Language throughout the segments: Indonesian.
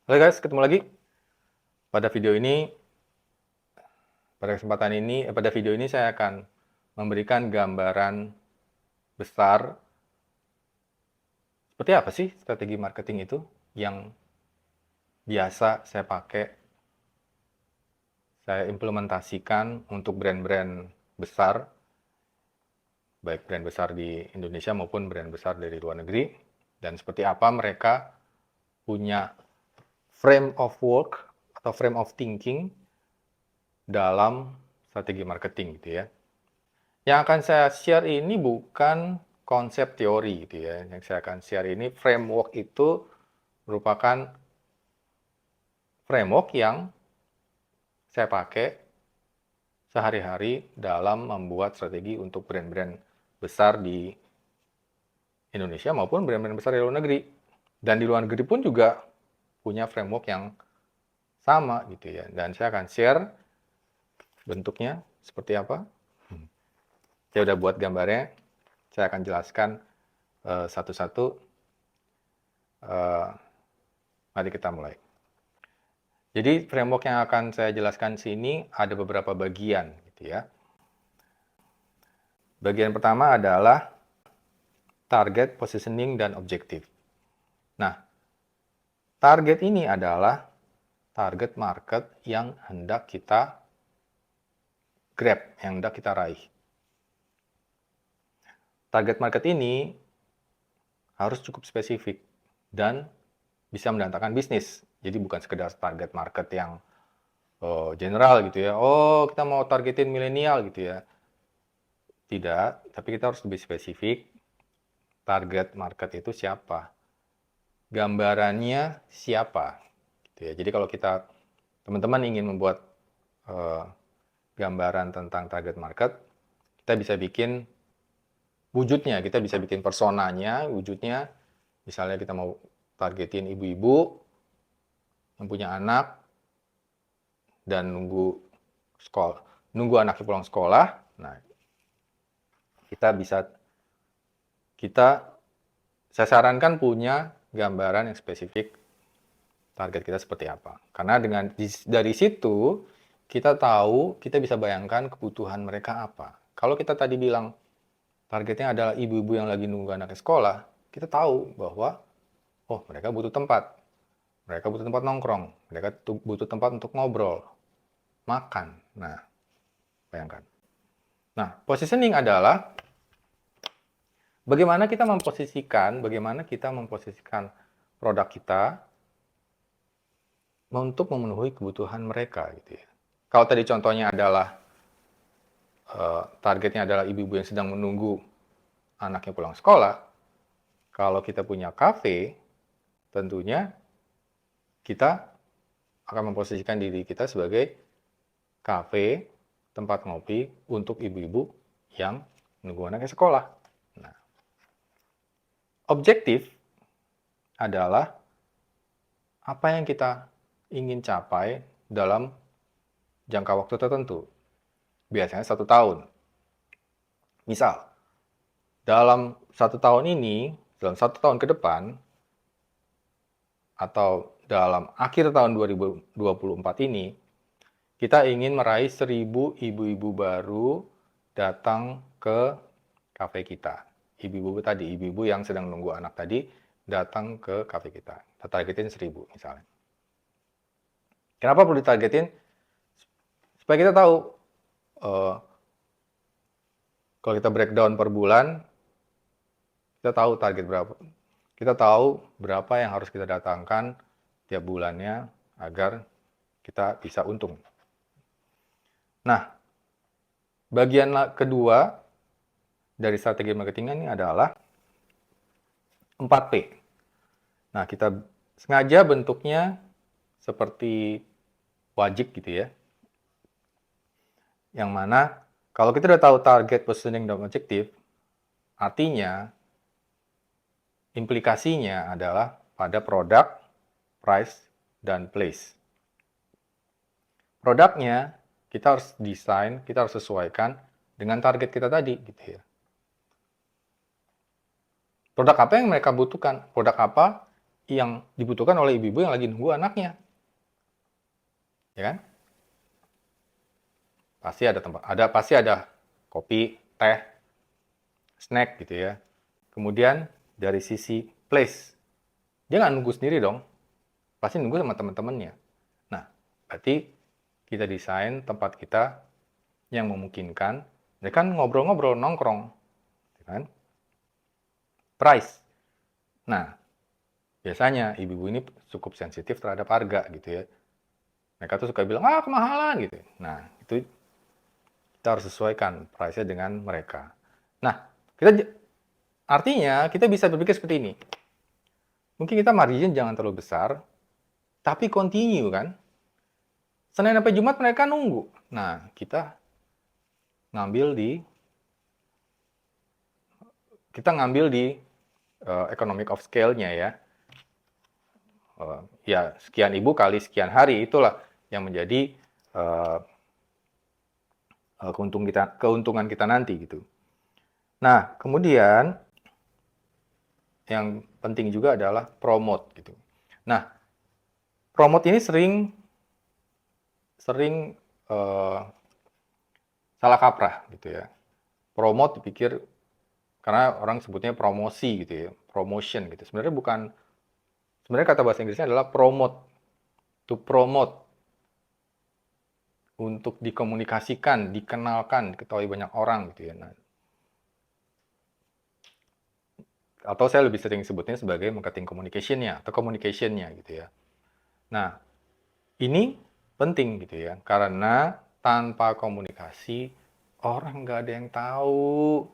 Halo guys, ketemu lagi. Pada video ini, pada video ini saya akan memberikan gambaran besar seperti apa sih strategi marketing itu yang biasa saya implementasikan untuk brand-brand besar, baik brand besar di Indonesia maupun brand besar dari luar negeri, dan seperti apa mereka punya frame of work atau frame of thinking dalam strategi marketing gitu ya. Yang akan saya share ini bukan konsep teori gitu ya. Yang saya akan share ini framework itu merupakan framework yang saya pakai sehari-hari dalam membuat strategi untuk brand-brand besar di Indonesia maupun brand-brand besar di luar negeri. Dan di luar negeri pun juga punya framework yang sama gitu ya. Dan saya akan share bentuknya seperti apa. Saya udah buat gambarnya. Saya akan jelaskan satu-satu. Mari kita mulai. Jadi framework yang akan saya jelaskan sini ada beberapa bagian gitu ya. Bagian pertama adalah target, positioning, dan objektif. Nah, target ini adalah target market yang hendak kita grab, yang hendak kita raih. Target market ini harus cukup spesifik dan bisa mendatangkan bisnis. Jadi bukan sekedar target market yang general gitu ya. Oh, kita mau targetin milenial gitu ya. Tidak, tapi kita harus lebih spesifik. Target market itu siapa? Gambarannya siapa? Gitu ya. Jadi kalau teman-teman ingin membuat gambaran tentang target market, kita bisa bikin wujudnya, kita bisa bikin personanya, wujudnya. Misalnya kita mau targetin ibu-ibu yang punya anak dan nunggu anaknya pulang sekolah. Nah, saya sarankan punya gambaran yang spesifik target kita seperti apa. Karena dari situ kita tahu, kita bisa bayangkan kebutuhan mereka apa. Kalau kita tadi bilang targetnya adalah ibu-ibu yang lagi nunggu anaknya sekolah, kita tahu bahwa mereka butuh tempat. Mereka butuh tempat nongkrong, mereka butuh tempat untuk ngobrol, makan. Nah, bayangkan. Nah, positioning adalah bagaimana kita memposisikan produk kita untuk memenuhi kebutuhan mereka gitu ya. Kalau tadi contohnya adalah targetnya adalah ibu-ibu yang sedang menunggu anaknya pulang sekolah, kalau kita punya kafe, tentunya kita akan memposisikan diri kita sebagai kafe, tempat ngopi untuk ibu-ibu yang menunggu anaknya sekolah. Nah, objektif adalah apa yang kita ingin capai dalam jangka waktu tertentu. Biasanya 1 tahun. Misal, dalam 1 tahun ini, dalam 1 tahun ke depan, atau dalam akhir tahun 2024 ini, kita ingin meraih 1.000 ibu-ibu baru datang ke kafe kita. Ibu-ibu yang sedang nunggu anak tadi, datang ke kafe kita. Kita targetin 1.000 misalnya. Kenapa perlu ditargetin? Supaya kita tahu, kalau kita breakdown per bulan, kita tahu target berapa. Kita tahu berapa yang harus kita datangkan tiap bulannya agar kita bisa untung. Nah, bagian kedua dari strategi marketing ini adalah 4P. Nah, kita sengaja bentuknya seperti wajib gitu ya. Yang mana kalau kita udah tahu target, positioning, dan objektif, artinya implikasinya adalah pada produk, price, dan place. Produknya kita harus desain, kita harus sesuaikan dengan target kita tadi gitu ya. Produk apa yang mereka butuhkan? Produk apa yang dibutuhkan oleh ibu-ibu yang lagi nunggu anaknya, ya kan? Pasti ada kopi, teh, snack gitu ya. Kemudian dari sisi place, dia nggak nunggu sendiri dong, pasti nunggu sama teman-temannya. Nah, berarti kita desain tempat kita yang memungkinkan mereka ngobrol-ngobrol, nongkrong, gitu kan? Price. Nah, biasanya ibu-ibu ini cukup sensitif terhadap harga gitu ya. Mereka tuh suka bilang, ah kemahalan gitu. Nah, itu kita harus sesuaikan price-nya dengan mereka. Nah, artinya kita bisa berpikir seperti ini. Mungkin kita margin jangan terlalu besar, tapi continue kan. Senin sampai Jumat mereka nunggu. Nah, kita ngambil di economic of scale-nya ya. Ya sekian ibu kali sekian hari, itulah yang menjadi keuntungan kita nanti gitu. Nah, kemudian yang penting juga adalah promote gitu. Nah, promote ini sering salah kaprah gitu ya. Promote dipikir karena orang sebutnya promosi gitu ya, promotion gitu. Sebenarnya kata bahasa Inggrisnya adalah promote, to promote, untuk dikomunikasikan, dikenalkan, diketahui banyak orang gitu ya. Nah, atau saya lebih sering sebutnya sebagai marketing communication-nya atau communication-nya gitu ya. Nah, ini penting gitu ya, karena tanpa komunikasi orang nggak ada yang tahu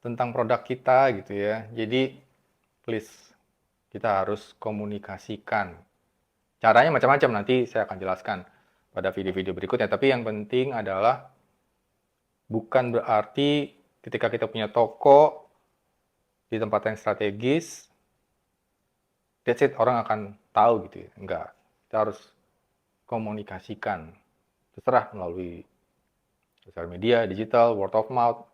tentang produk kita gitu ya. Jadi please, kita harus komunikasikan. Caranya macam-macam, nanti saya akan jelaskan pada video-video berikutnya. Tapi yang penting adalah bukan berarti ketika kita punya toko di tempat yang strategis, that's it, orang akan tahu gitu ya. Enggak, kita harus komunikasikan. Terserah melalui sosial media, digital, word of mouth,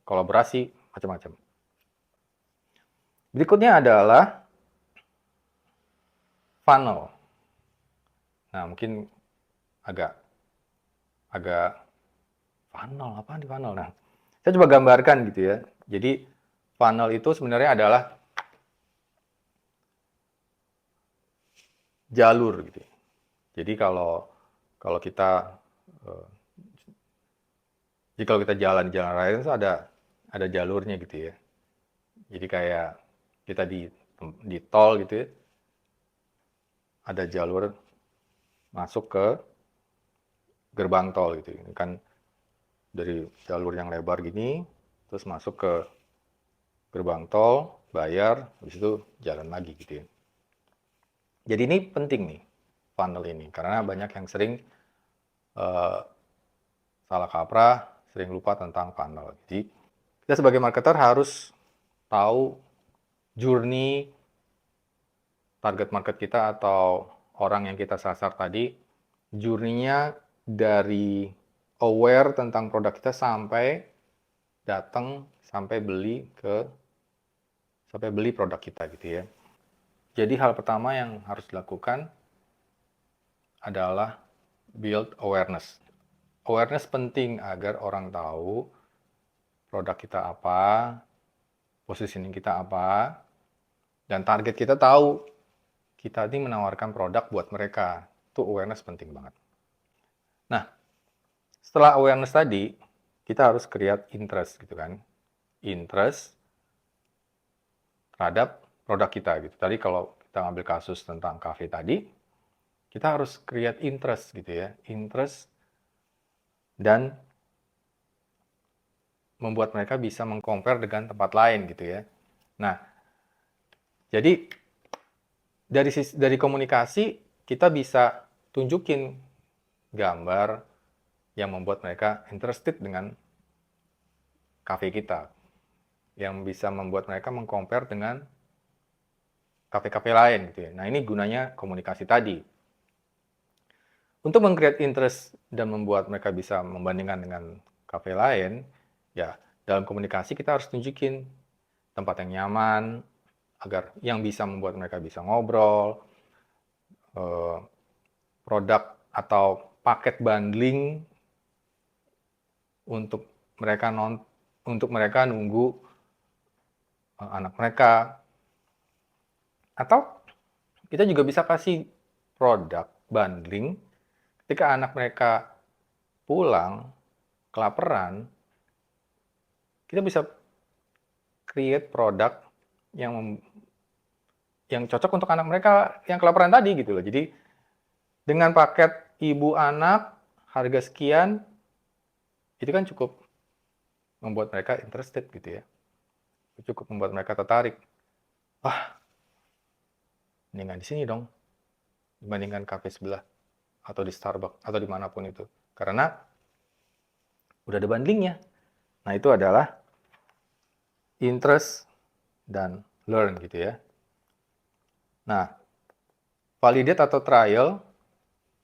kolaborasi, macam-macam. Berikutnya adalah funnel. Nah, mungkin agak funnel, apa di funnel? Nah, saya coba gambarkan gitu ya. Jadi funnel itu sebenarnya adalah jalur gitu. Jadi kalau kita jadi kalau kita jalan raya itu ada jalurnya gitu ya. Jadi kayak kita di tol gitu ya, ada jalur masuk ke gerbang tol gitu. Ini kan dari jalur yang lebar gini, terus masuk ke gerbang tol, bayar, habis itu jalan lagi gitu ya. Jadi ini penting nih, funnel ini, karena banyak yang sering salah kaprah, sering lupa tentang funnel. Jadi kita sebagai marketer harus tahu journey target market kita atau orang yang kita sasar tadi, journey-nya dari aware tentang produk kita sampai datang, sampai beli produk kita gitu ya. Jadi hal pertama yang harus dilakukan adalah build awareness. Awareness penting agar orang tahu produk kita apa, positioning kita apa, dan target kita tahu kita ini menawarkan produk buat mereka. Itu awareness penting banget. Nah, setelah awareness tadi, kita harus create interest gitu kan. Interest terhadap produk kita gitu. Tadi kalau kita ambil kasus tentang cafe tadi, kita harus create interest gitu ya. Interest dan membuat mereka bisa meng-compare dengan tempat lain gitu ya. Nah, jadi dari komunikasi kita bisa tunjukin gambar yang membuat mereka interested dengan cafe kita, yang bisa membuat mereka meng-compare dengan kafe-kafe lain gitu ya. Nah, ini gunanya komunikasi tadi. Untuk meng-create interest dan membuat mereka bisa membandingkan dengan kafe lain, ya dalam komunikasi kita harus tunjukin tempat yang nyaman, agar yang bisa membuat mereka bisa ngobrol, produk atau paket bundling untuk mereka nunggu anak mereka, atau kita juga bisa kasih produk bundling ketika anak mereka pulang kelaparan. Kita bisa create produk yang cocok untuk anak mereka yang kelaparan tadi gitu loh. Jadi dengan paket ibu anak harga sekian, itu kan cukup membuat mereka interested gitu ya. Cukup membuat mereka tertarik. Wah, mendingan di sini dong dibandingkan kafe sebelah atau di Starbucks atau dimanapun itu. Karena udah ada bundlingnya. Nah, itu adalah interest dan learn gitu ya. Nah, validate atau trial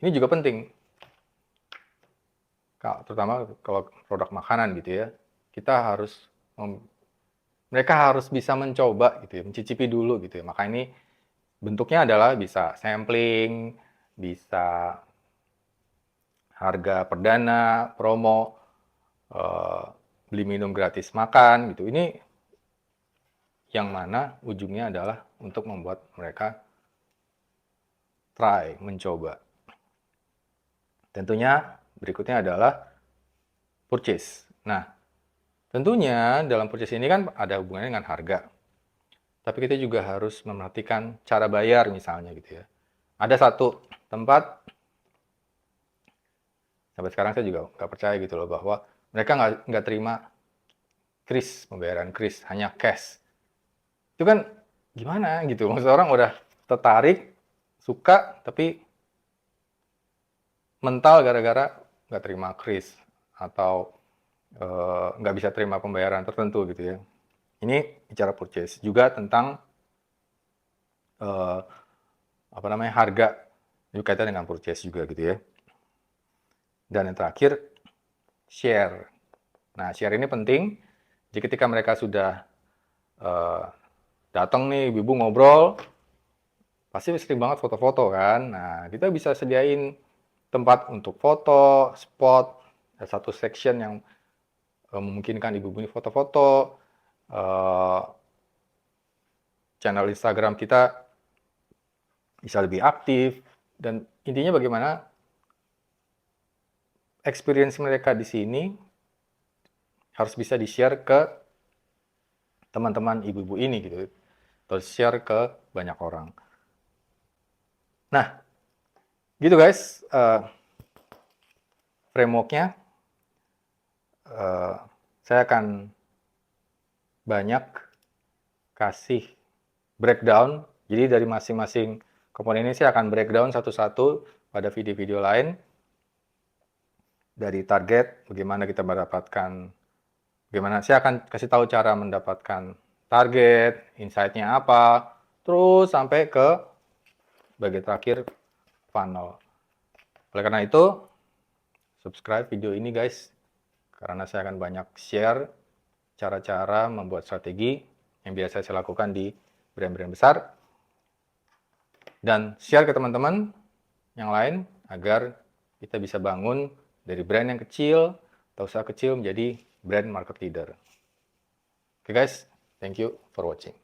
ini juga penting. Terutama kalau produk makanan gitu ya. Mereka harus bisa mencoba gitu ya, mencicipi dulu gitu ya. Maka ini bentuknya adalah bisa sampling, bisa harga perdana, promo, beli minum gratis makan gitu. Ini yang mana ujungnya adalah untuk membuat mereka mencoba. Tentunya berikutnya adalah purchase. Nah, tentunya dalam purchase ini kan ada hubungannya dengan harga. Tapi kita juga harus memperhatikan cara bayar misalnya gitu ya. Ada satu tempat, sampai sekarang saya juga nggak percaya gitu loh, bahwa mereka nggak terima kris, pembayaran kris, hanya cash. Itu kan gimana gitu, maksud orang udah tertarik, suka, tapi mental gara-gara nggak terima kris atau nggak bisa terima pembayaran tertentu gitu ya. Ini bicara purchase juga tentang harga juga kaitan dengan purchase juga gitu ya. Dan yang terakhir, share. Nah, share ini penting. Jadi ketika mereka sudah datang nih, ibu ngobrol, pasti sering banget foto-foto kan. Nah, kita bisa sediain tempat untuk foto, spot, satu section yang memungkinkan ibu-ibu ini foto-foto. Channel Instagram kita bisa lebih aktif. Dan intinya bagaimana experience mereka di sini harus bisa di-share ke teman-teman ibu-ibu ini gitu. Atau share ke banyak orang. Nah, gitu guys, framework-nya. Saya akan banyak kasih breakdown. Jadi dari masing-masing komponen ini saya akan breakdown satu-satu pada video-video lain. Dari target, bagaimana kita mendapatkan, bagaimana saya akan kasih tahu cara mendapatkan target, insight-nya apa, terus sampai ke bagian terakhir, funnel. Oleh karena itu, subscribe video ini guys, karena saya akan banyak share cara-cara membuat strategi yang biasa saya lakukan di brand-brand besar. Dan share ke teman-teman yang lain agar kita bisa bangun dari brand yang kecil atau usaha kecil menjadi brand market leader. Oke guys, thank you for watching.